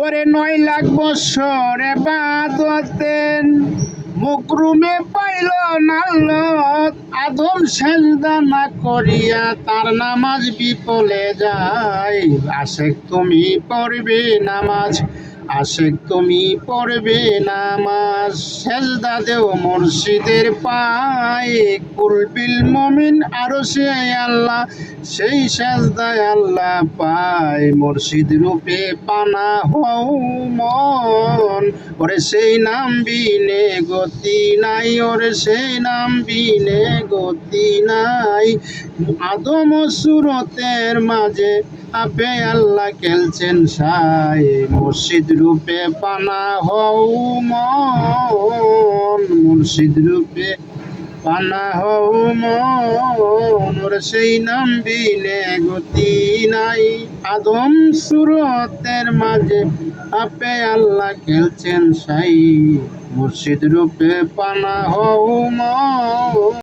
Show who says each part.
Speaker 1: ওরে 9 লাখ বৎসর এবাদতের মুকরুমে পাইল না লত। আদম সেজদা না করিয়া তার নামাজ বিফলে যায়। আশেক তুমি পড়বে নামাজ, আশেক তুমি পড়বে নামাজ। সেজদা দেও মুর্শিদের পায়ে, কুলবিল মমিন আরো সে আল্লাহ, সেই সেজদায় আল্লাহ পায়। মুর্শিদ রূপে পানা হও মন, ওরে সেই নাম বিনে গতি নাই, ওরে সেই নাম বিনে গতি নাই। আদম ও সুরতের মাঝে আপে আল্লাহ খেলছেন সাই। মুর্শিদ রূপে পানা হও মন, মুর্শিদ রূপে পানা হও মন, ওরে সেই নাম বিনে গতি নাই। আদম সুরতের মাঝে আপে আল্লাহ খেলছেন সাই। মুর্শিদ রূপে পানা হও মন।